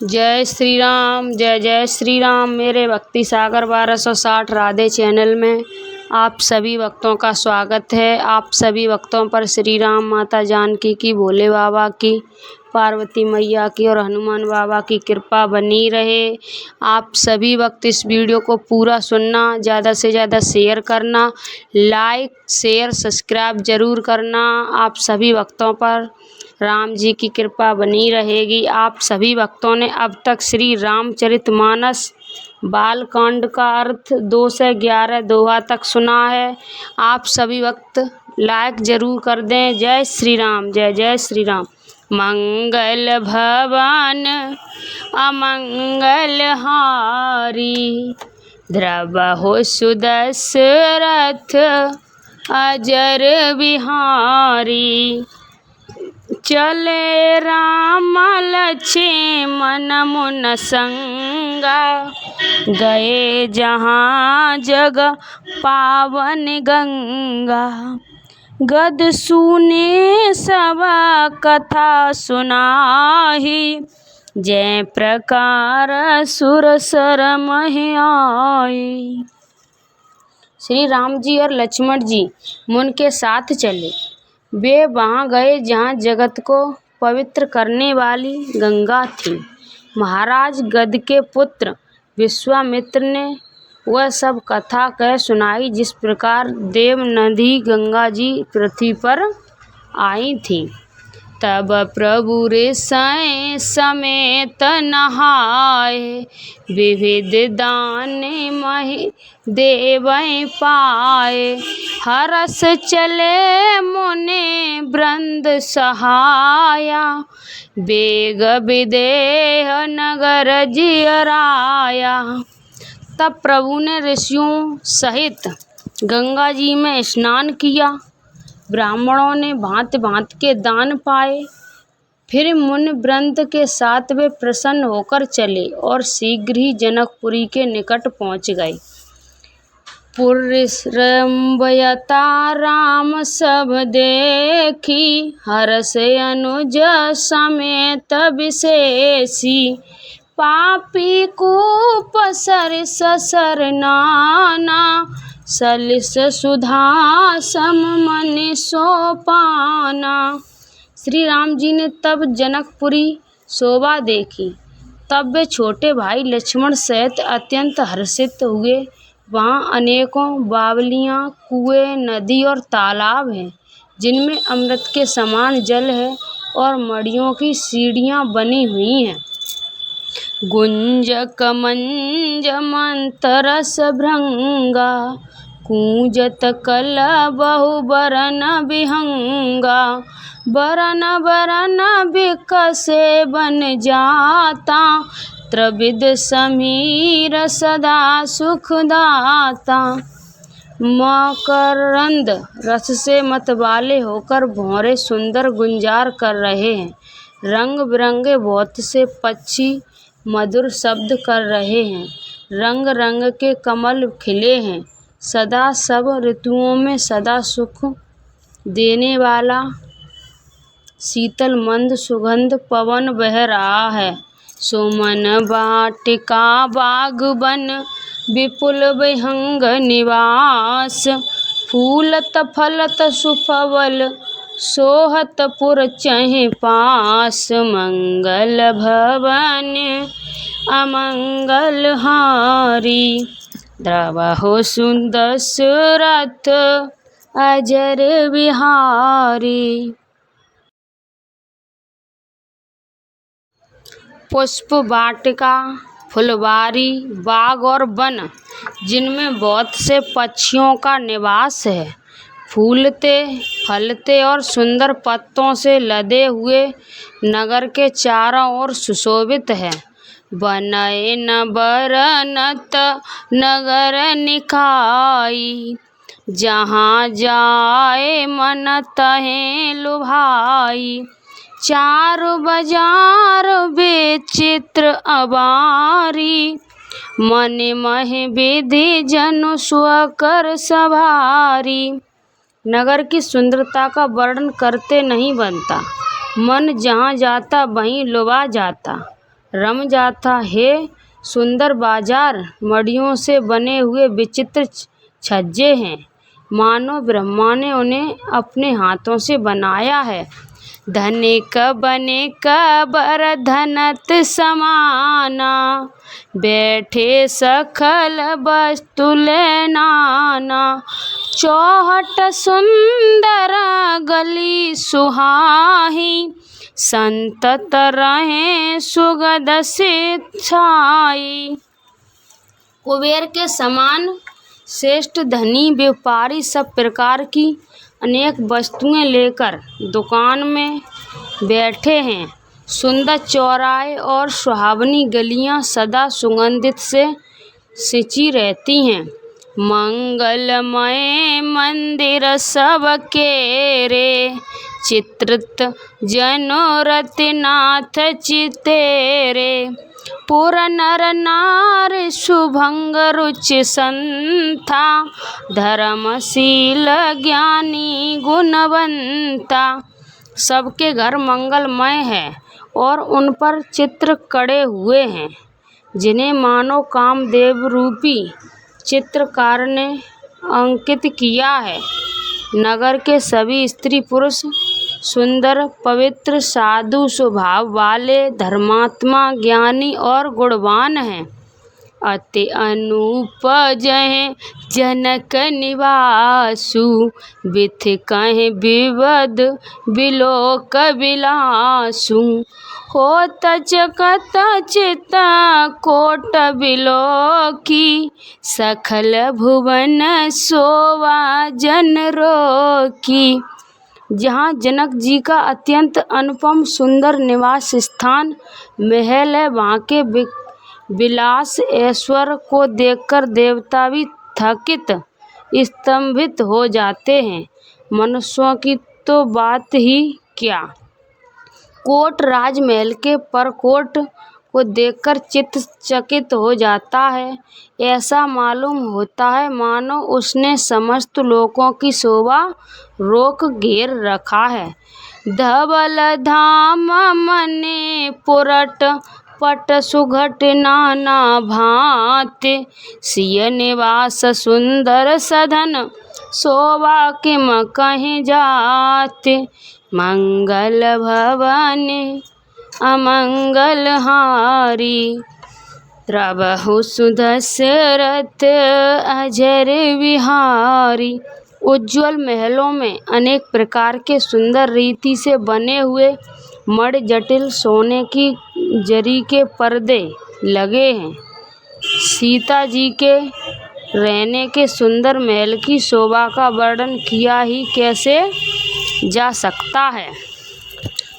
जय श्री राम, जय जय श्री राम। मेरे भक्ति सागर 1260 राधे चैनल में आप सभी भक्तों का स्वागत है। आप सभी भक्तों पर श्री राम, माता जानकी की, भोले बाबा की, पार्वती मैया की और हनुमान बाबा की कृपा बनी रहे। आप सभी वक्त इस वीडियो को पूरा सुनना, ज़्यादा से ज़्यादा शेयर करना, लाइक शेयर सब्सक्राइब ज़रूर करना। आप सभी भक्तों पर राम जी की कृपा बनी रहेगी। आप सभी भक्तों ने अब तक श्री रामचरितमानस बालकांड का अर्थ 2 से 11 दोहा तक सुना है। आप सभी वक्त लाइक जरूर कर दें। जय श्री राम, जय जय श्री राम। मंगल भवन अमंगल हारी, द्रवहु सुदशरथ अजर बिहारी। चले राम लक्ष्मण मुन संगा, गए जहाँ जग पावन गंगा। गद सुने सब कथा सुनाही, जय प्रकार सुर सर महि आई। श्री राम जी और लक्ष्मण जी मुन के साथ चले। वे वहाँ गए जहाँ जगत को पवित्र करने वाली गंगा थी। महाराज गद के पुत्र विश्वामित्र ने वह सब कथा कह सुनाई, जिस प्रकार देव नदी गंगा जी पृथ्वी पर आई थी। तब प्रभु ऋषि समेत नहाए, विविध दान महि देवै पाए। हरस चले मुनि वृंद सहाया, बेग विदेह नगर जियराया। तब प्रभु ने ऋषियों सहित गंगा जी में स्नान किया। ब्राह्मणों ने भांति भांति के दान पाए। फिर मुनि वृंद के साथ वे प्रसन्न होकर चले और शीघ्र ही जनकपुरी के निकट पहुँच गए। पुरस्रंबयता राम सब देखी, हर्ष अनुज समेत विशेषी। पापी कूप सरिस सर नाना, सलिस सुधा सम मनि सोपाना। श्री राम जी ने तब जनकपुरी शोभा देखी। तब वे छोटे भाई लक्ष्मण सहित अत्यंत हर्षित हुए। वहाँ अनेकों बावलियाँ, कुएं, नदी और तालाब हैं, जिनमें अमृत के समान जल है और मड़ियों की सीढ़ियाँ बनी हुई हैं। गुंजक मंज मंतरस भृंगा, कूजत कल बहु बरन विहंगा। बरन बरन विकसे बन जाता, त्रिविध समीर सदा सुखदाता। मकरंद रस से मतवाले होकर भौरे सुंदर गुंजार कर रहे हैं। रंग बिरंगे बहुत से पक्षी मधुर शब्द कर रहे हैं। रंग रंग के कमल खिले हैं। सदा सब ऋतुओं में सदा सुख देने वाला शीतल मंद सुगंध पवन बह रहा है। सुमन वाटिका बागवन, विपुल विहंग निवास। फूलत फलत सुफल, सोहत पुर चहि पास। मंगल भवन अमंगल हारी, द्रवहु सुदशरथ अजर बिहारी। पुष्प वाटिका, फुलवारी, बाग और वन, जिनमें बहुत से पक्षियों का निवास है। फूलते फलते और सुंदर पत्तों से लदे हुए नगर के चारों ओर सुशोभित है। बनय न बरनत नगर निकाई, जहाँ जाए मन तहें लुभाई। चारु बाजार विचित्र अबारी, मन महि विधि जनु स्वकर सवारी। नगर की सुंदरता का वर्णन करते नहीं बनता। मन जहाँ जाता वहीं लुभा जाता। रम जाता है। सुंदर बाजार मड़ियों से बने हुए विचित्र छज्जे हैं, मानो ब्रह्मा ने उन्हें अपने हाथों से बनाया है। धनिक बनिक बर धनत समाना, बैठे सकल वस्तु ले नाना। चौहट सुंदर गली सुहाही, संतत रहे सुगध से छाई। कुबेर के समान श्रेष्ठ धनी व्यापारी सब प्रकार की अनेक वस्तुएं लेकर दुकान में बैठे हैं। सुंदर चौराहे और सुहावनी गलियां सदा सुगंधित से सिंची रहती हैं। मंगलमय मंदिर सबके रे, चित्रित जनोरथ नाथ चितेरे। पुर नर नार शुभंग रुचि संथा, धर्मशील ज्ञानी गुणवंता। सबके घर मंगलमय है और उन पर चित्र कड़े हुए हैं, जिन्हें मानो कामदेव रूपी चित्रकार ने अंकित किया है। नगर के सभी स्त्री पुरुष सुंदर, पवित्र, साधु स्वभाव वाले, धर्मात्मा, ज्ञानी और गुणवान हैं। अति अनूप जहे जनक निवासु, विथ कहे विवद बिलोक बिलासु। होत जगत चित कोट बिलोकी, सखल भुवन सोवा जन रोकी। जहाँ जनक जी का अत्यंत अनुपम सुंदर निवास स्थान महल है, वहाँ के विलास ऐश्वर्य को देखकर देवता भी थकित स्तंभित हो जाते हैं। मनुष्यों की तो बात ही क्या। कोट राजमहल के परकोट को देखकर चित्त चकित हो जाता है। ऐसा मालूम होता है मानो उसने समस्त लोकों की शोभा रोक घेर रखा है। धवल धाम मने पुरट पट सुघट नाना भांत, सिय निवास सुंदर सधन शोभा किम कहीं जात। मंगल भवन अमंगल हारी, प्रभु सुदशरथ अजर विहारी। उज्ज्वल महलों में अनेक प्रकार के सुंदर रीति से बने हुए मणि जटिल सोने की जरी के पर्दे लगे हैं। सीता जी के रहने के सुंदर महल की शोभा का वर्णन किया ही कैसे जा सकता है।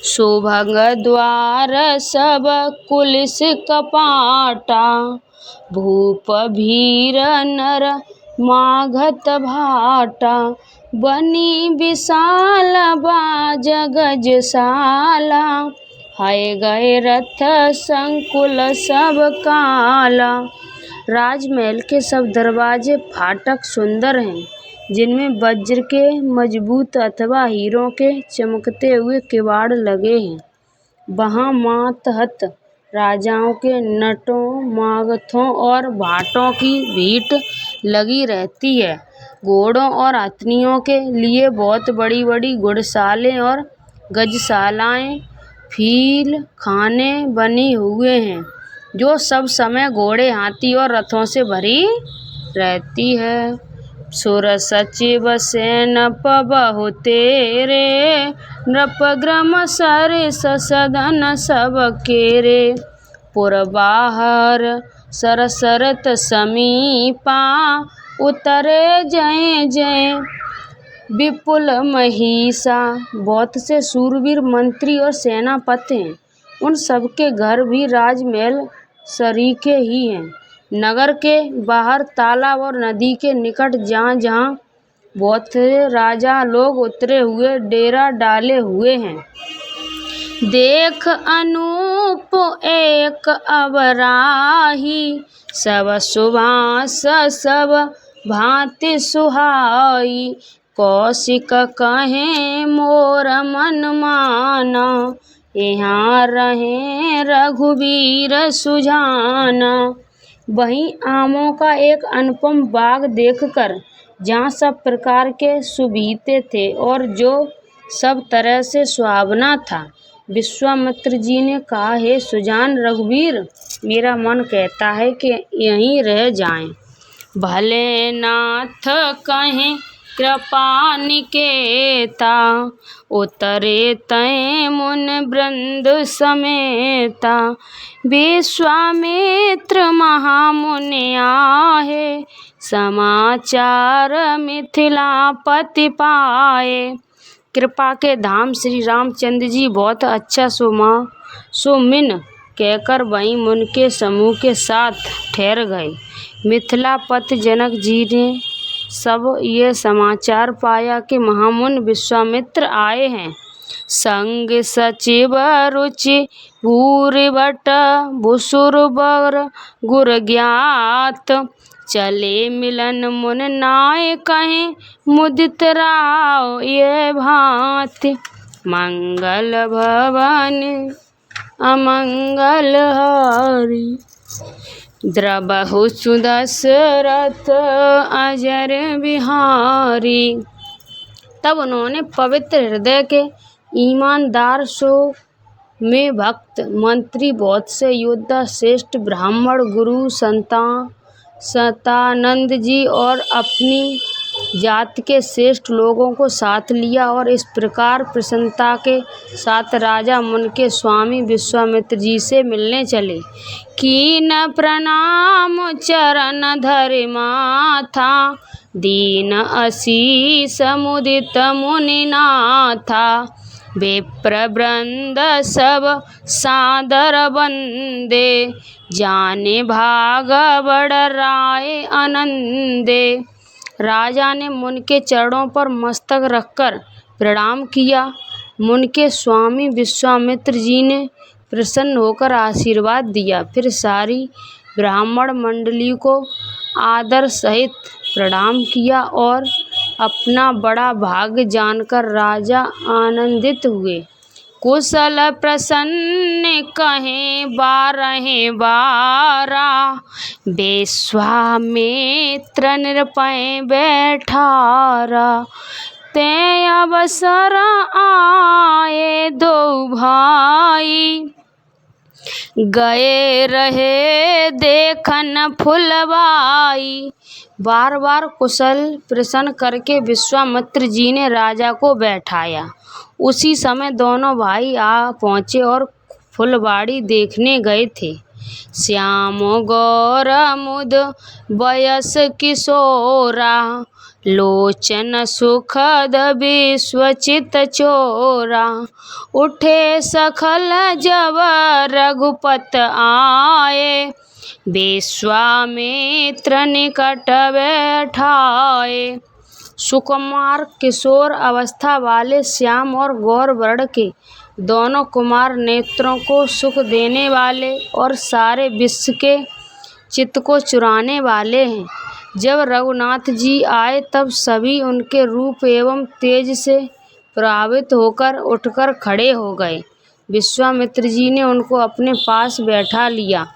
शोभंग द्वार सब कुलिस कपाटा, भूप भीर नर माघत भाटा। बनी विशाल बाज गजशाला, हाय गए रथ संकुल सब काला। राजमहल के सब दरवाजे फाटक सुंदर हैं, जिनमें वज्र के मजबूत अथवा हीरों के चमकते हुए किवाड़ लगे हैं। वहाँ मातहत राजाओं के नटों, मागथों और भाटों की भीड़ लगी रहती है। घोड़ों और हथनियों के लिए बहुत बड़ी बड़ी घुड़शालें और गजशालाएं, फील खाने बनी हुए हैं, जो सब समय घोड़े, हाथी और रथों से भरी रहती है। सुर सचिव सैनप बहु तेरे, नृपग्रम सरिस सदन सब केरे। पुर बाहर सरसरत समीपा, उतरे जय जय विपुल महिषा। बहुत से शूरवीर मंत्री और सेनापति हैं, उन सबके घर भी राजमहल सरीखे ही हैं। नगर के बाहर तालाब और नदी के निकट जहाँ जहाँ बहुत से राजा लोग उतरे हुए डेरा डाले हुए हैं। देख अनूप एक अवराही, सब सुभास सब भांति सुहाई। कौशिक कहे मोर मन माना, यहाँ रहे रघुवीर सुजाना। वहीं आमों का एक अनुपम बाग देखकर, जहाँ सब प्रकार के सुबीते थे और जो सब तरह से सुहावना था, विश्वामित्र जी ने कहा, हे सुजान रघुवीर, मेरा मन कहता है कि यहीं रह जाएं। भले नाथ कहें कृपा निकेता, उतरे तय मुन वृंद समेता। विश्वामित्र महामुनि आहे, समाचार मिथिलापति पाए। कृपा के धाम श्री रामचंद्र जी बहुत अच्छा सुमिन कहकर वहीं मुन के समूह के साथ ठहर गए। मिथिलापति जनक जी ने सब ये समाचार पाया कि महामुनि विश्वामित्र आए हैं। संग सचिव रुचि भूरि भट भुसुर बर गुर ज्ञात। चले मिलन मुन नाय कहें मुदित राव ये भांति। मंगल भवन अमंगल हारी, द्रबहु सुदशरथ अजर बिहारी। तब उन्होंने पवित्र हृदय के ईमानदार सो में भक्त मंत्री बहुत से योद्धा श्रेष्ठ ब्राह्मण गुरु सतानंद जी और अपनी जात के श्रेष्ठ लोगों को साथ लिया और इस प्रकार प्रसन्नता के साथ राजा मुन के स्वामी विश्वामित्र जी से मिलने चले। कीन प्रणाम चरण धरि माथा, दीन असीस मुदित मुनि नाथा। विप्र वृंद सब सादर वंदे, जाने भाग बड़ राय आनंदे। राजा ने मुन के चरणों पर मस्तक रखकर प्रणाम किया। मुन के स्वामी विश्वामित्र जी ने प्रसन्न होकर आशीर्वाद दिया। फिर सारी ब्राह्मण मंडली को आदर सहित प्रणाम किया और अपना बड़ा भाग्य जानकर राजा आनंदित हुए। कुशल प्रसन्न कहें बारहे बारा, विश्वामित्र निरपय बैठारा। ते अवसर आए दो भाई, गए रहे देखन फुलवाई। बार बार कुशल प्रश्न करके विश्वामित्र जी ने राजा को बैठाया। उसी समय दोनों भाई आ पहुँचे और फुलवाड़ी देखने गए थे। श्याम गौर मुद वयस किशोरा, लोचन सुखद विश्वचित चोरा। उठे सखल जब रघुपत आए, विश्वामित्र निकट बैठाए। सुकुमार किशोर अवस्था वाले श्याम और गौर वर्ण के दोनों कुमार नेत्रों को सुख देने वाले और सारे विश्व के चित्त को चुराने वाले हैं। जब रघुनाथ जी आए तब सभी उनके रूप एवं तेज से प्रभावित होकर उठकर खड़े हो गए। विश्वामित्र जी ने उनको अपने पास बैठा लिया।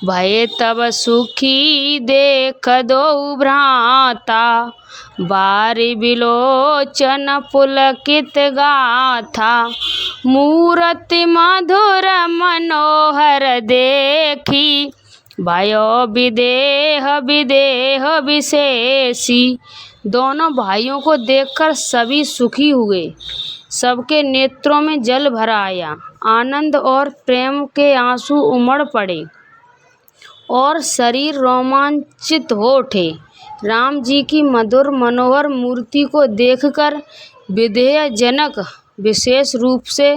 भये तब सुखी देख दो भ्राता, बारी बिलोचन पुलकित गाथा। मूरति मधुर मनोहर देखी, भयो विदेह विदेह विशेषी। दोनों भाइयों को देखकर सभी सुखी हुए। सबके नेत्रों में जल भर आया। आनंद और प्रेम के आंसू उमड़ पड़े और शरीर रोमांचित हो उठे। राम जी की मधुर मनोहर मूर्ति को देखकर विधेय जनक विशेष रूप से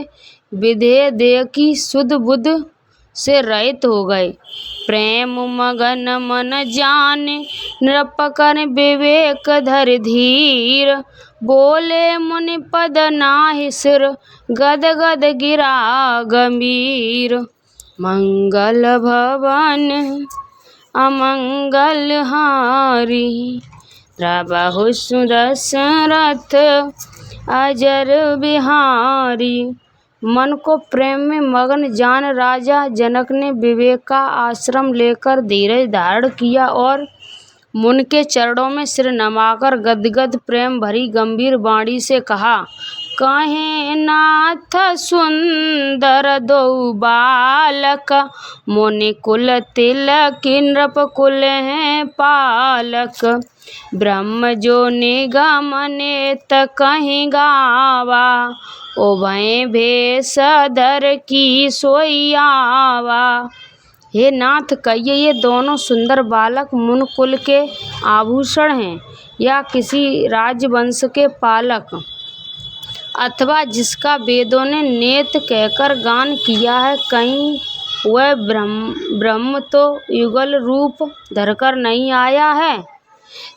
विधेय देह की शुद्ध बुद्ध से रहित हो गए। प्रेम मगन मन जाने, नृपकर विवेक धर धीर। बोले मुनि पद नाहि सिर, गद गद गिरा गंभीर। मंगल भवन अमंगल हारी, द्रबहु सुदशरथ अजर बिहारी। मन को प्रेम में मग्न जान राजा जनक ने विवेक का आश्रम लेकर धीरज धारण किया और मुनि के चरणों में सिर नमाकर गदगद प्रेम भरी गंभीर वाणी से कहा, कहे नाथ सुंदर दो बालक, मुनि कुल तिलक नृप कुल हैं पालक। ब्रह्म जो निगमनेत कहीं गावा, उभय भेष धर की सोई आवा। हे नाथ, कहिए ये दोनों सुंदर बालक मुनि कुल के आभूषण हैं या किसी राजवंश के पालक, अथवा जिसका वेदों ने नेत कहकर गान किया है, कहीं वह ब्रह्म तो युगल रूप धरकर नहीं आया है।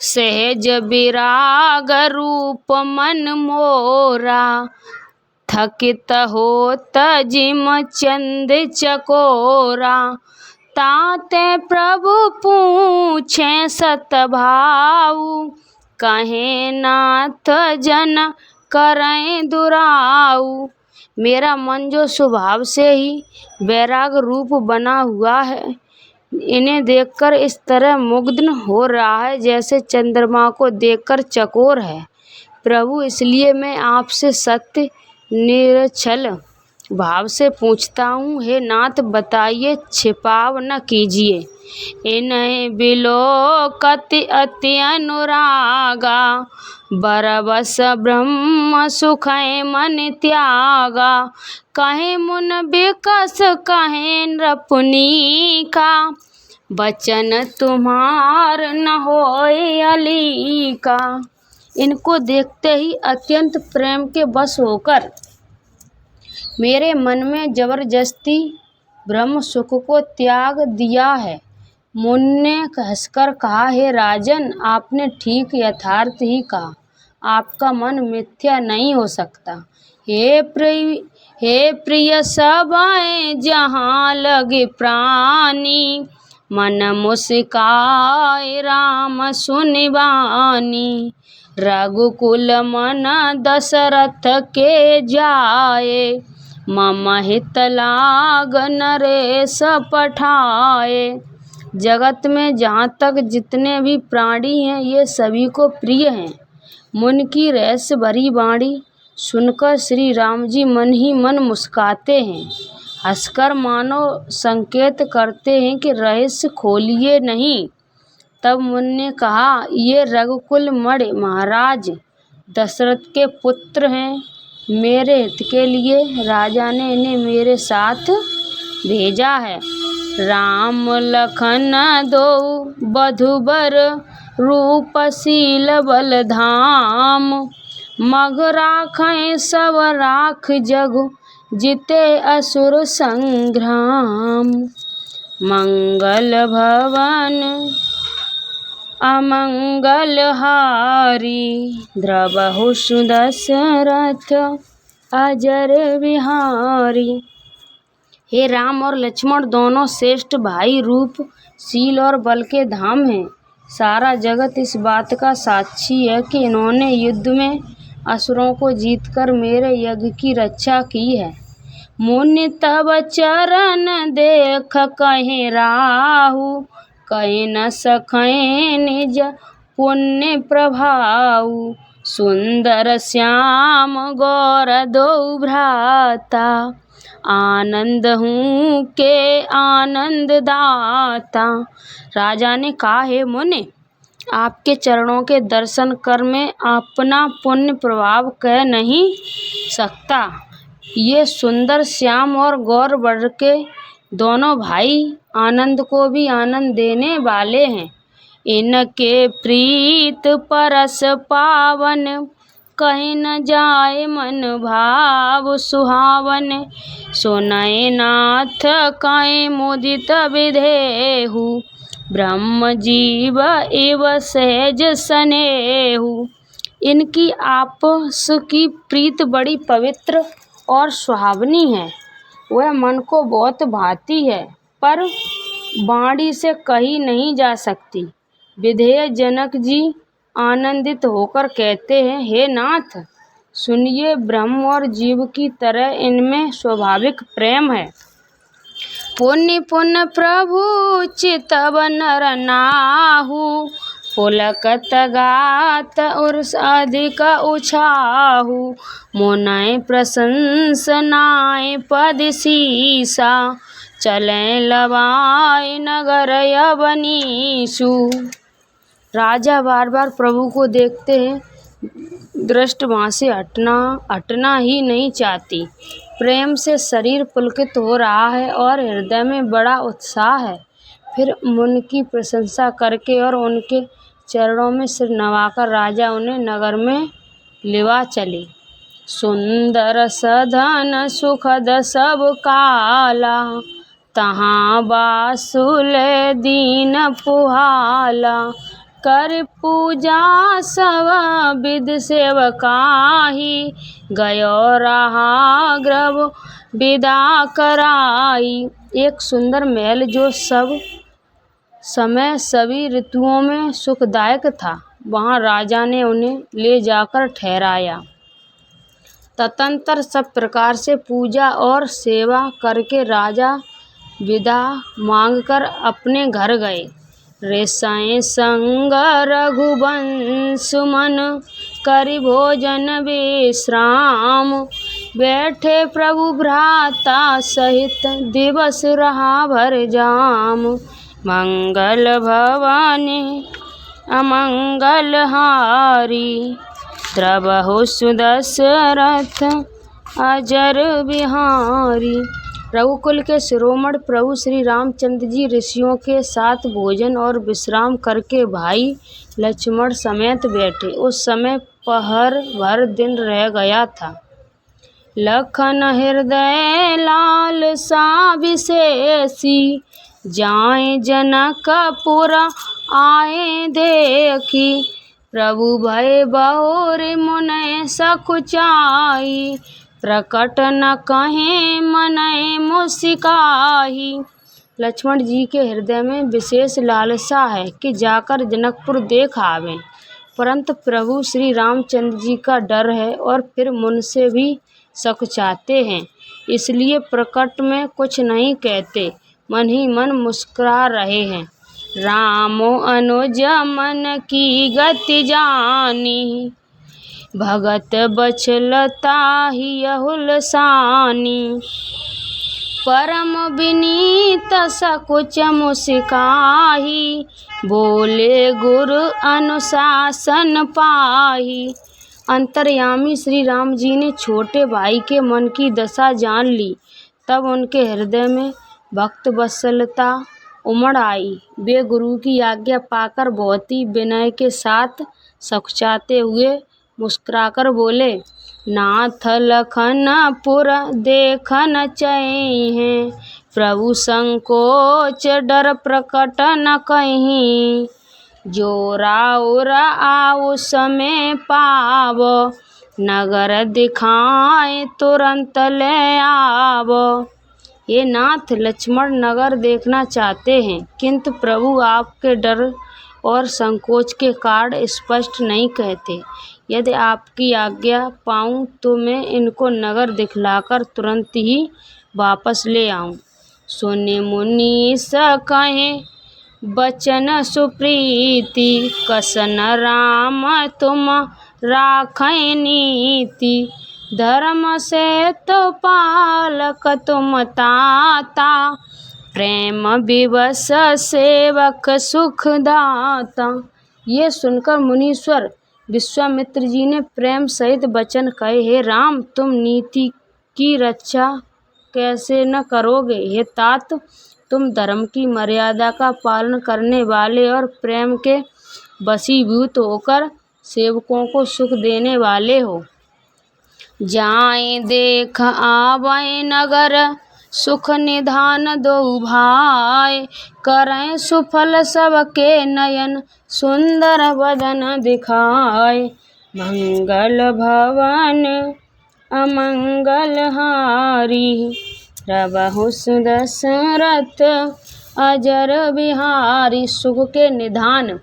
सहज विराग रूप मन मोरा, थकित होत जिम चंद चकोरा। ताते प्रभु पूछे सतभाऊ, कहे नाथ जन करें दुराऊ। मेरा मन जो स्वभाव से ही वैराग रूप बना हुआ है, इन्हें देखकर इस तरह मुग्ध हो रहा है जैसे चंद्रमा को देखकर चकोर है। प्रभु, इसलिए मैं आपसे सत्य निरछल भाव से पूछता हूँ, हे नाथ बताइए, छिपाव न कीजिए। इन्हें बिलोकति अति अनुरागा, बरबस ब्रह्म सुख मन त्यागा। कहे मुन विकस कहे नृपुनी का, बचन तुम्हार न होए अली का। इनको देखते ही अत्यंत प्रेम के बस होकर मेरे मन में जबरदस्ती ब्रह्म सुख को त्याग दिया है। मुनि ने हंसकर कहा, हे राजन, आपने ठीक यथार्थ ही कहा, आपका मन मिथ्या नहीं हो सकता। हे प्रिय सभाए जहाँ लगे प्राणी, मन मुस्काए राम सुनि बानी। रघुकुल मन दशरथ के जाए, मम हित लाग नरेश पठाए। जगत में जहाँ तक जितने भी प्राणी हैं, ये सभी को प्रिय हैं। मुनि की रहस्य भरी वाणी सुनकर श्री राम जी मन ही मन मुस्काते हैं, हंसकर मानो संकेत करते हैं कि रहस्य खोलिए नहीं। तब मुनि ने कहा, ये रघुकुल मणि महाराज दशरथ के पुत्र हैं। मेरे हित के लिए राजा ने इन्हें मेरे साथ भेजा है। राम लखन दो बधुबर, रूपशील बल धाम। मग राखें सब राख जगु, जिते असुर संग्राम। मंगल भवन अमंगल हारी, द्रवहु सुदशरथ अजर बिहारी। हे राम और लक्ष्मण दोनों श्रेष्ठ भाई रूप, शील और बल के धाम हैं। सारा जगत इस बात का साक्षी है कि इन्होंने युद्ध में असुरों को जीतकर मेरे यज्ञ की रक्षा की है। मुनि तब चरण देख कहे राहु, कहे न सखे निज पुण्य प्रभाऊ। सुंदर श्याम गौर दो भ्राता, आनंद हूँ के आनंद दाता। राजा ने कहा, हे मुनि, आपके चरणों के दर्शन कर मैं अपना पुण्य प्रभाव कह नहीं सकता। ये सुंदर श्याम और गौर वर्ग के दोनों भाई आनंद को भी आनंद देने वाले हैं। इनके प्रीत परस पावन, कहीं न जाए मन भाव सुहावन। सुनय नाथ कहीं मुदित विधेहु, ब्रह्म जीव एव सहज स्नेहु। इनकी आपस की प्रीत बड़ी पवित्र और सुहावनी है, वह मन को बहुत भाती है, पर वाणी से कही नहीं जा सकती। विधेय जनक जी आनंदित होकर कहते हैं, हे नाथ, सुनिए, ब्रह्म और जीव की तरह इनमें स्वाभाविक प्रेम है। पुण्य पुण्य प्रभु चितवन नर नाहु, पुलकत गात उर्स अधिक उछाहु, मुनय प्रशंसनाय पद सीसा, चले लवाय नगर यवनीषु। राजा बार बार प्रभु को देखते हैं, दृष्टि वहाँ से हटना ही नहीं चाहती। प्रेम से शरीर पुलकित हो रहा है और हृदय में बड़ा उत्साह है। फिर मुनि की प्रशंसा करके और उनके चरणों में सिर नवाकर राजा उन्हें नगर में लिवा चले। सुंदर सधन सुखद सब काला, तहाँ बासुल दीन पुहाला, कर पूजा सब विध सेवकाही, गयो रहा ग्रभ विदा कराई। एक सुंदर महल जो सब समय सभी ऋतुओं में सुखदायक था, वहाँ राजा ने उन्हें ले जाकर ठहराया। तदनंतर सब प्रकार से पूजा और सेवा करके राजा विदा मांगकर अपने घर गए। रेसाएं संग रघुवंश मन, करि भोजन विश्राम, बैठे प्रभु भ्राता सहित, दिवस रहा भर जाम। मंगल भवानी अमंगल हारी, द्रवहु सुदशरथ अजर बिहारी। रघुकुल के शिरोमणि प्रभु श्री रामचंद्र जी ऋषियों के साथ भोजन और विश्राम करके भाई लक्ष्मण समेत बैठे। उस समय पहर भर दिन रह गया था। लखन हृदय लाल सा विशेषी, जाए जनकपुर आए देखी, प्रभु भय बहुर मुनय सकुचाई, प्रकट न कहें मनय मुस्काही। लक्ष्मण जी के हृदय में विशेष लालसा है कि जाकर जनकपुर देख आवें, परंतु प्रभु श्री रामचंद्र जी का डर है और फिर मुन से भी सकुचाते हैं, इसलिए प्रकट में कुछ नहीं कहते, मन ही मन मुस्कुरा रहे हैं। रामो अनुज मन की गति जानी, भगत बचलता ही यहुलसानी, परम विनीत सकुच मुस्काही, बोले गुरु अनुशासन पाही। अंतर्यामी श्री राम जी ने छोटे भाई के मन की दशा जान ली, तब उनके हृदय में भक्त वत्सलता उमड़ आई। वे गुरु की आज्ञा पाकर बहुत ही विनय के साथ सकुचाते हुए मुस्कुराकर बोले, नाथ लखनपुर देखन चहिं, प्रभु संकोच डर प्रकट न कहीं, जो राउर आउ समय पाव, नगर दिखाए तुरंत ले आव। ये नाथ, लक्ष्मण नगर देखना चाहते हैं, किंतु प्रभु आपके डर और संकोच के कारण स्पष्ट नहीं कहते। यदि आपकी आज्ञा पाऊं तो मैं इनको नगर दिखलाकर तुरंत ही वापस ले आऊं। सुनि मुनीस कहें बचन सुप्रीति, कसन राम तुम राखें नीति, धर्म से तो पालक तुम ताता, प्रेम विवश सेवक सुखदाता। ये सुनकर मुनीश्वर विश्वामित्र जी ने प्रेम सहित वचन कहे, हे राम, तुम नीति की रक्षा कैसे न करोगे। हे तात, तुम धर्म की मर्यादा का पालन करने वाले और प्रेम के वशीभूत होकर सेवकों को सुख देने वाले हो। जाए देख आवे नगर, सुख निधान दो भाई, करें सुफल सबके नयन, सुंदर बदन दिखाए। मंगल भवन अमंगल हारी, रबहु सुदशरथ अजर बिहारी। सुख के निधान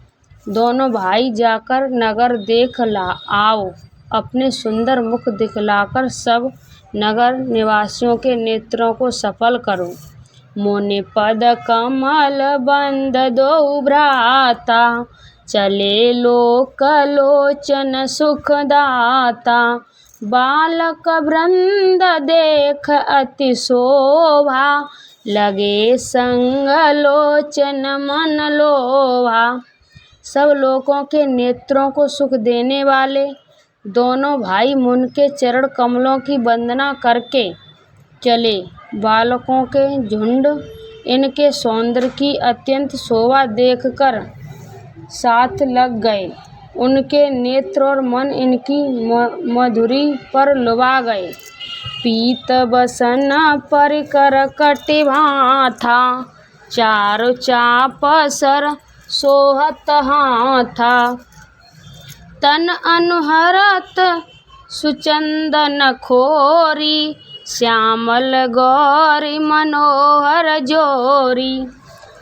दोनों भाई जाकर नगर देख आओ। अपने सुंदर मुख दिखलाकर सब नगर निवासियों के नेत्रों को सफल करो। मोने पद कमल बंद दो भ्राता, चले लोक लोचन सुखदाता। बालक वृंद देख अति शोभा, लगे संग लोचन मन लोभा। सब लोगों के नेत्रों को सुख देने वाले दोनों भाई मुनि के चरण कमलों की वंदना करके चले। बालकों के झुंड इनके सौंदर्य की अत्यंत शोभा देखकर साथ लग गए। उनके नेत्र और मन इनकी मधुरी पर लुभा गए। पीत बसन परिकर कटिभाथा, चारु चाप सर सोहत हाथा। तन अनुहरत सुचंदन खोरी, श्यामल गौरी मनोहर जोरी।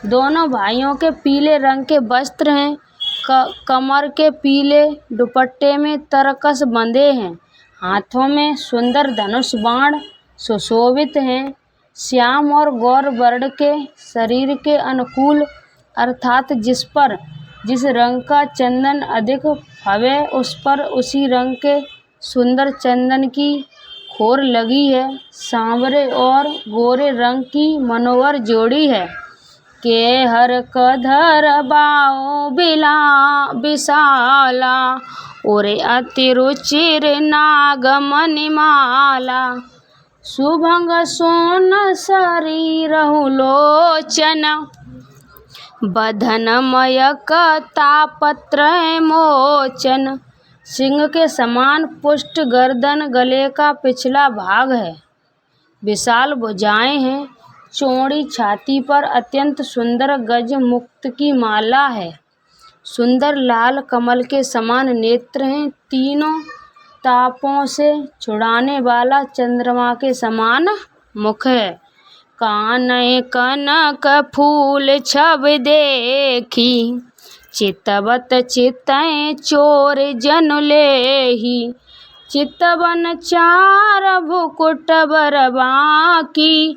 दोनों भाइयों के पीले रंग के वस्त्र हैं। कमर के पीले दुपट्टे में तरकस बंधे हैं। हाथों में सुंदर धनुष बाण सुशोभित हैं। श्याम और गौर वर्ण के शरीर के अनुकूल अर्थात जिस रंग का चंदन अधिक हवे उस पर उसी रंग के सुंदर चंदन की खोर लगी है। सांवरे और गोरे रंग की मनोहर जोड़ी है। के हर कधर बाओ बिला विशाला, ओरे अति रुचिर नागमणिमाला। सुभंग सोन शरीरहु लोचन, बधन मयक तापत्र मोचन। सिंह के समान पुष्ट गर्दन गले का पिछला भाग है। विशाल भुजाएं हैं। चौड़ी छाती पर अत्यंत सुंदर गज मुक्त की माला है। सुंदर लाल कमल के समान नेत्र हैं। तीनों तापों से छुड़ाने वाला चंद्रमा के समान मुख है। कानय कनक फूल छब देखी, चितवत चितय चोर जनु लेही। चितवन चार भुकुट बर बाकी,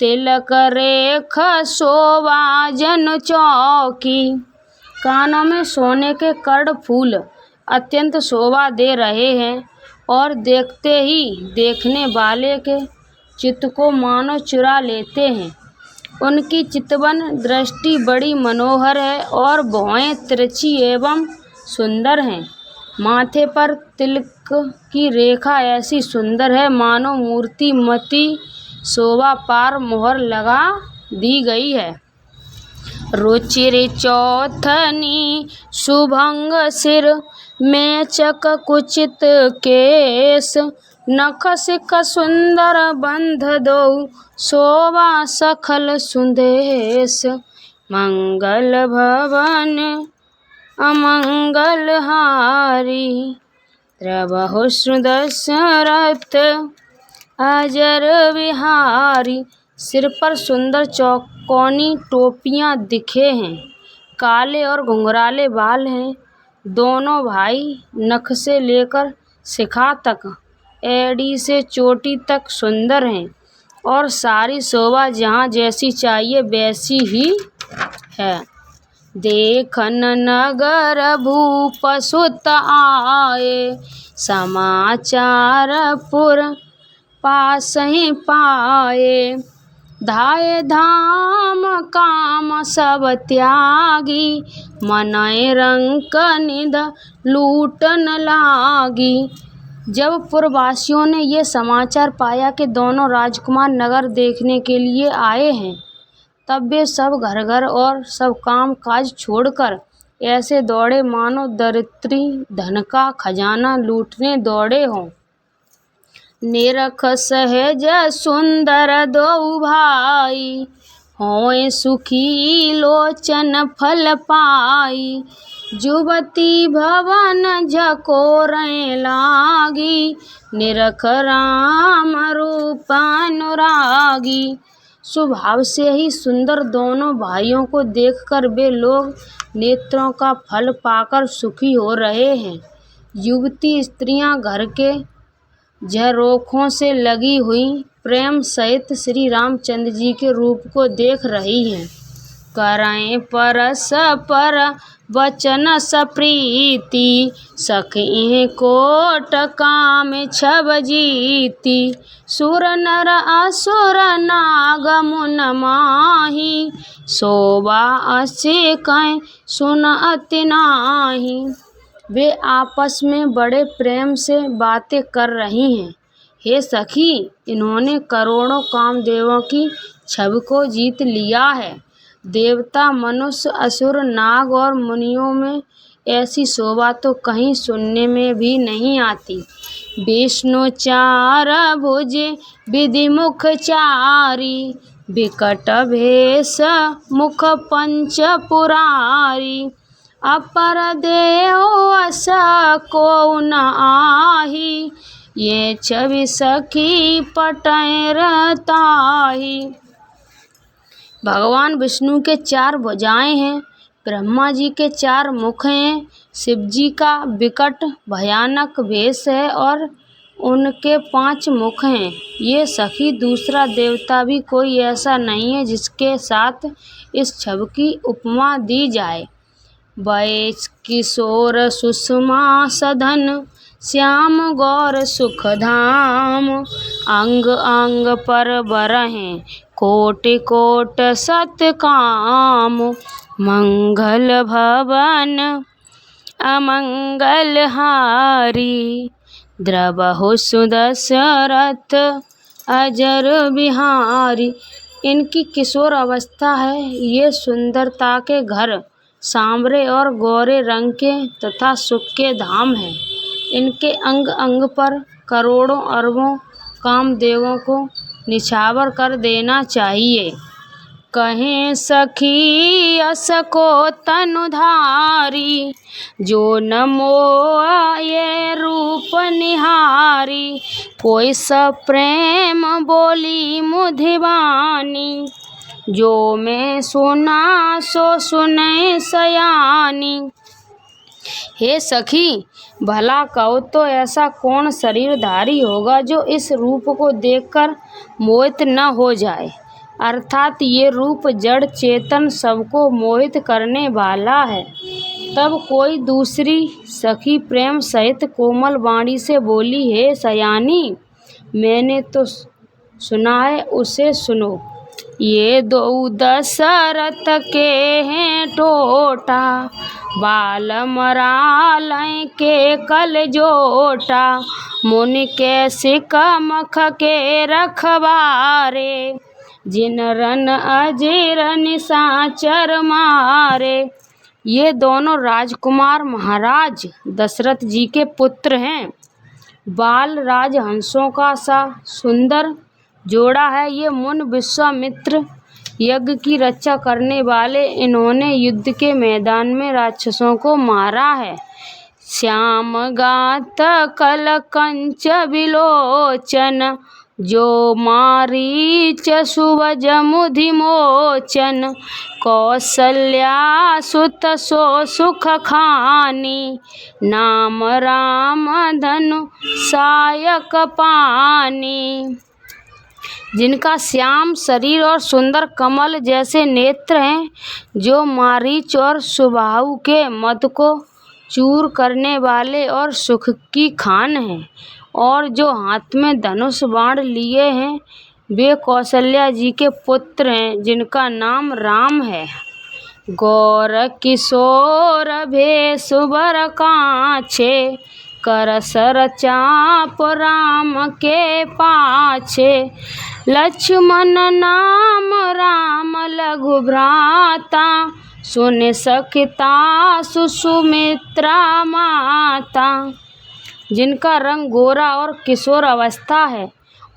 तिलक रेख शोभा जनु चौकी। कानों में सोने के कर्ण फूल अत्यंत शोभा दे रहे हैं और देखते ही देखने वाले के चित्त को मानो चुरा लेते हैं। उनकी चितवन दृष्टि बड़ी मनोहर है और भौहें तिरछी एवं सुंदर हैं। माथे पर तिलक की रेखा ऐसी सुंदर है मानो मूर्ति मति शोभा पार मोहर लगा दी गई है। रुचिर चौथनी शुभंग सिर, मेचक कुचित केस। नख सिख सुंदर बंध दो, शोभा सखल सुंदेश। मंगल भवन अमंगल हारी, प्रभु दशरथ अजर विहारी। सिर पर सुंदर चौकोनी टोपियां दिखे हैं। काले और घुंघराले बाल हैं। दोनों भाई नख से लेकर शिखा तक, एड़ी से चोटी तक सुंदर हैं और सारी शोभा जहाँ जैसी चाहिए वैसी ही है। देखन नगर भूप सुत आए, समाचार पुर पास ही पाए। धाये धाम काम सब त्यागी, मनय रंक निध लूटन लागी। जब पुरवासियों ने ये समाचार पाया कि दोनों राजकुमार नगर देखने के लिए आए हैं, तब वे सब घर घर और सब काम काज छोड़कर ऐसे दौड़े मानो दरिद्री धन का खजाना लूटने दौड़े हों। निरख सहज सुंदर दो भाई, होए सुखी लोचन फल पाई। जुवती भवन झकोरें लागी, निरख राम रूप अनुरागी। स्वभाव से ही सुंदर दोनों भाइयों को देखकर वे लोग नेत्रों का फल पाकर सुखी हो रहे हैं। युवती स्त्रियां घर के झरोखों से लगी हुई प्रेम सहित श्री रामचंद्र जी के रूप को देख रही हैं। करें परस्पर वचन सप्रीति, सखी कोट काम छब जीति। सुर नर असुर नाग मुन माही, शोभा असे कहीं सुन अति नाही। वे आपस में बड़े प्रेम से बातें कर रही हैं। हे सखी, इन्होंने करोड़ों कामदेवों की छवि को जीत लिया है। देवता, मनुष्य, असुर, नाग और मुनियों में ऐसी शोभा तो कहीं सुनने में भी नहीं आती। विष्णु चार भुज विधि मुख चारी, विकट भेष मुख पंच पुरारी। अपर देव अस को न आही, ये छवि सखी पटैर ताही। भगवान विष्णु के 4 भुजाएं हैं, ब्रह्मा जी के 4 मुख हैं, शिव जी का विकट भयानक भेष है और उनके 5 मुख हैं। ये सखी दूसरा देवता भी कोई ऐसा नहीं है जिसके साथ इस छवि की उपमा दी जाए। वैश किशोर सुषमा सधन, श्याम गौर सुख धाम। अंग अंग पर बरहें कोटि कोट सतकाम। मंगल भवन अमंगल हारी, द्रवहु सुदशरथ अजर बिहारी। इनकी किशोर अवस्था है। ये सुंदरता के घर सांवरे और गोरे रंग के तथा सुख के धाम हैं। इनके अंग अंग पर करोड़ों अरबों कामदेवों को निछावर कर देना चाहिए। कहें सखी अस को तनुधारी, जो न मोह ये रूप निहारी। कोई सप्रेम बोली मुधिवानी, जो मैं सुना सो सुने सयानी। हे सखी, भला कहो तो ऐसा कौन शरीरधारी होगा जो इस रूप को देखकर मोहित न हो जाए। अर्थात ये रूप जड़ चेतन सबको मोहित करने वाला है। तब कोई दूसरी सखी प्रेम सहित कोमल वाणी से बोली, हे सयानी, मैंने तो सुना है, उसे सुनो। ये 2 दशरथ के हैं टोटा, बाल मरालय के कल जोटा। मुनि के सिक मख के रखबारे, जिन रन अजीर निशाचर मारे। ये दोनों राजकुमार महाराज दशरथ जी के पुत्र हैं। बाल राजहंसों का सा सुंदर जोड़ा है। ये मुन विश्वामित्र यज्ञ की रक्षा करने वाले, इन्होंने युद्ध के मैदान में राक्षसों को मारा है। श्याम गात कल कंच विलोचन, जो मारीच सुवज मुधि मोचन। कौसल्या सुत सो सुख खानी, नाम राम धनु सायक पानी। जिनका श्याम शरीर और सुंदर कमल जैसे नेत्र हैं, जो मारीच और सुबाहु के मद को चूर करने वाले और सुख की खान हैं, और जो हाथ में धनुष बाण लिए हैं, वे कौशल्या जी के पुत्र हैं, जिनका नाम राम है। गौर किशोर भेष बर काछे, कर सर चाप राम के पाछे। लक्ष्मण नाम राम लघु भ्राता, सुन सखिता सुमित्रा माता। जिनका रंग गोरा और किशोर अवस्था है,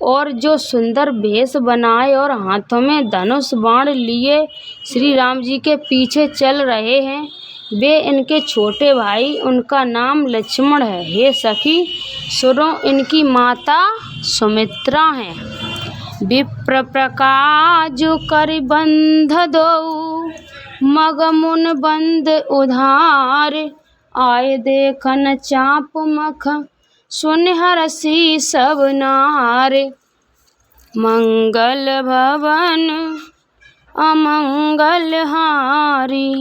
और जो सुंदर भेष बनाए और हाथों में धनुष बाण लिए श्री राम जी के पीछे चल रहे हैं, वे इनके छोटे भाई, उनका नाम लक्ष्मण है। हे सखी, सुनो, इनकी माता सुमित्रा हैं। विप्र प्रकाज कर बंध दो, मग मुन बंद उधार। आए देखन चाप मख, सुन हरसी सब नारे। मंगल भवन अमंगल हारी,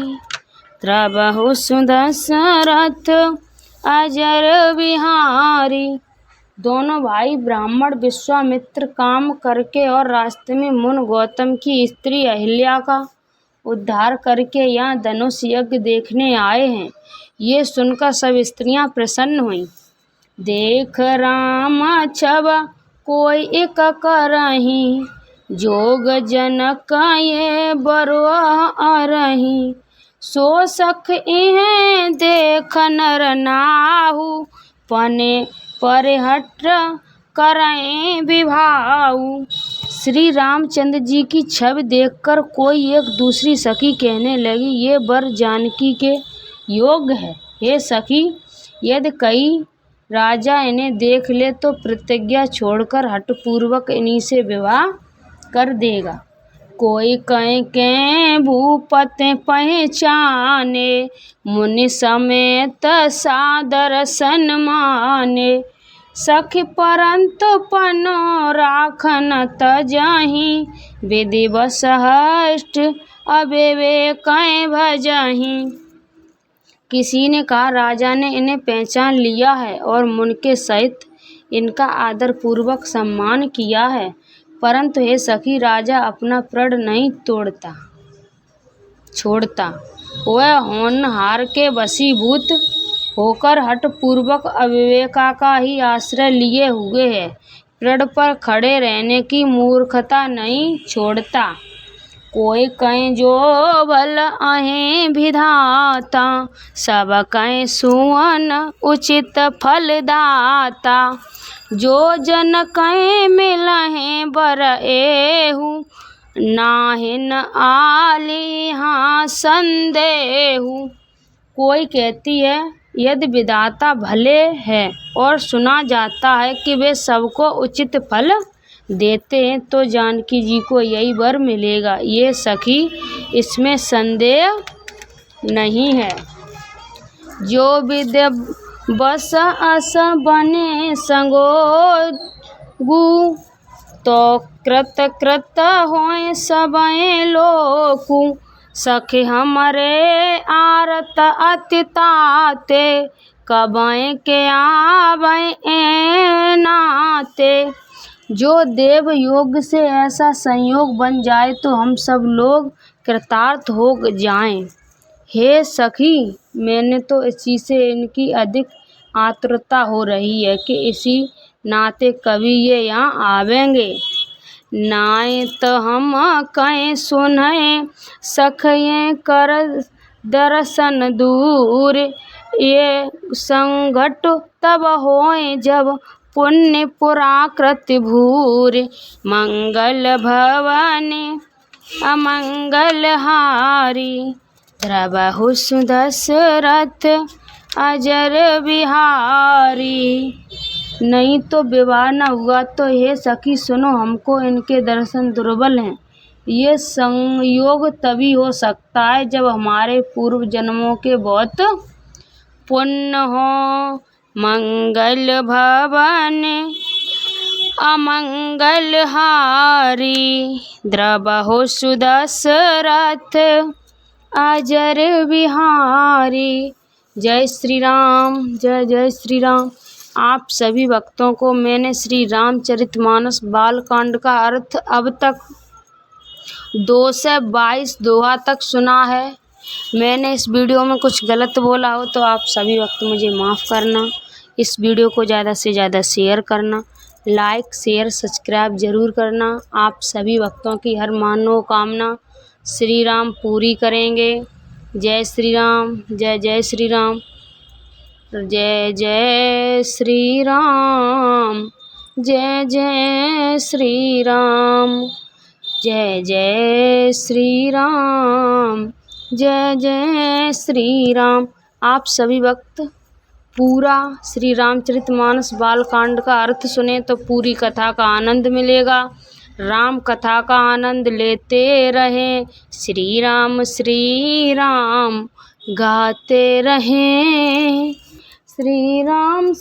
त्रबहु सुदशरथ अजर बिहारी। दोनों भाई ब्राह्मण विश्वामित्र काम करके और रास्ते में मुन गौतम की स्त्री अहिल्या का उद्धार करके यहाँ धनुष यज्ञ देखने आए हैं। ये सुनकर सब स्त्रियां प्रसन्न हुईं। देख राम छब कोई एक करही, जोग जनक ये बरवा अरही। सो सख इहें देख नर नाहु, पने परिहट करें विभाऊ। श्री रामचंद्र जी की छवि देखकर कोई एक दूसरी सखी कहने लगी, ये वर जानकी के योग्य है। हे सखी, यदि कई राजा इन्हें देख ले तो प्रतिज्ञा छोड़कर हठपूर्वक इन्हीं से विवाह कर देगा। कोई कहीं के भूपति पहचाने, मुनि समेत सादर सन्माने। सखी परंतु पनो राखन तजहि, विधिवश हष्ट अविवेक भजहि। किसी ने कहा, राजा ने इन्हें पहचान लिया है और मुन के सहित इनका आदर पूर्वक सम्मान किया है, परंतु हे सखी, राजा अपना प्रण नहीं छोड़ता। वह होनहार के वशीभूत होकर हठ पूर्वक अविवेका का ही आश्रय लिए हुए है। प्रण पर खड़े रहने की मूर्खता नहीं छोड़ता। कोई कहीं जो बल अहें विधाता, सब कहीं सुवन उचित फलदाता। जो जन कहीं मिलहें बर एहु, नाहिन आली हाँ संदेहु। कोई कहती है, यदि विधाता भले हैं और सुना जाता है कि वे सबको उचित फल देते हैं, तो जानकी जी को यही वर मिलेगा। ये सखी, इसमें संदेह नहीं है। जो विद्या बस अस बने संगोगु, तो कृत कृत होए सबए लोकु। सखी हमरे आरत अतिताते, कबए के आवे नाते। जो देव योग से ऐसा संयोग बन जाए तो हम सब लोग कृतार्थ हो जाएं। हे सखी, मैंने तो इसी से इनकी अधिक आतुरता हो रही है कि इसी नाते कभी ये यहाँ आवेंगे। नाय तो हम कहें सुने सखये कर दर्शन दूर, ये संघट तब होए जब पुण्य पुराकृत भूर। मंगल भवन अमंगल हारी, द्रवहु सुदशरथ अजर बिहारी। नहीं तो विवाह न हुआ तो हे सखी सुनो, हमको इनके दर्शन दुर्बल हैं। ये संयोग तभी हो सकता है जब हमारे पूर्व जन्मों के बहुत पुण्य हो। मंगल भवन अमंगल हारी, द्रवहु सुदशरथ अजर बिहारी। जय श्री राम, जय जय श्री राम। आप सभी भक्तों को मैंने श्री रामचरितमानस बालकांड का अर्थ अब तक 2 से 22 दोहा तक सुना है। मैंने इस वीडियो में कुछ गलत बोला हो तो आप सभी भक्त मुझे माफ़ करना। इस वीडियो को ज़्यादा से ज़्यादा शेयर करना, लाइक शेयर सब्सक्राइब ज़रूर करना। आप सभी भक्तों की हर मनोकामना श्री राम पूरी करेंगे। जय श्री राम, जय जय श्री राम, जय जय श्री राम, जय जय श्री राम, जय जय श्री राम, जय जय श्री राम। आप सभी भक्त पूरा श्री रामचरितमानस बालकांड का अर्थ सुने तो पूरी कथा का आनंद मिलेगा। राम कथा का आनंद लेते रहें। श्री राम गाते रहें। श्री राम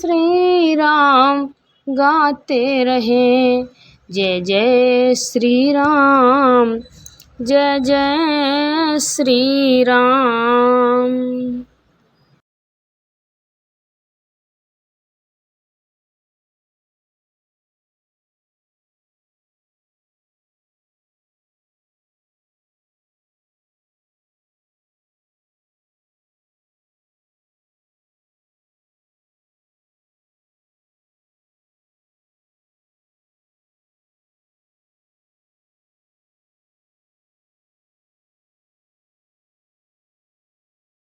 गाते रहें। जय जय श्री राम, जय जय श्री राम।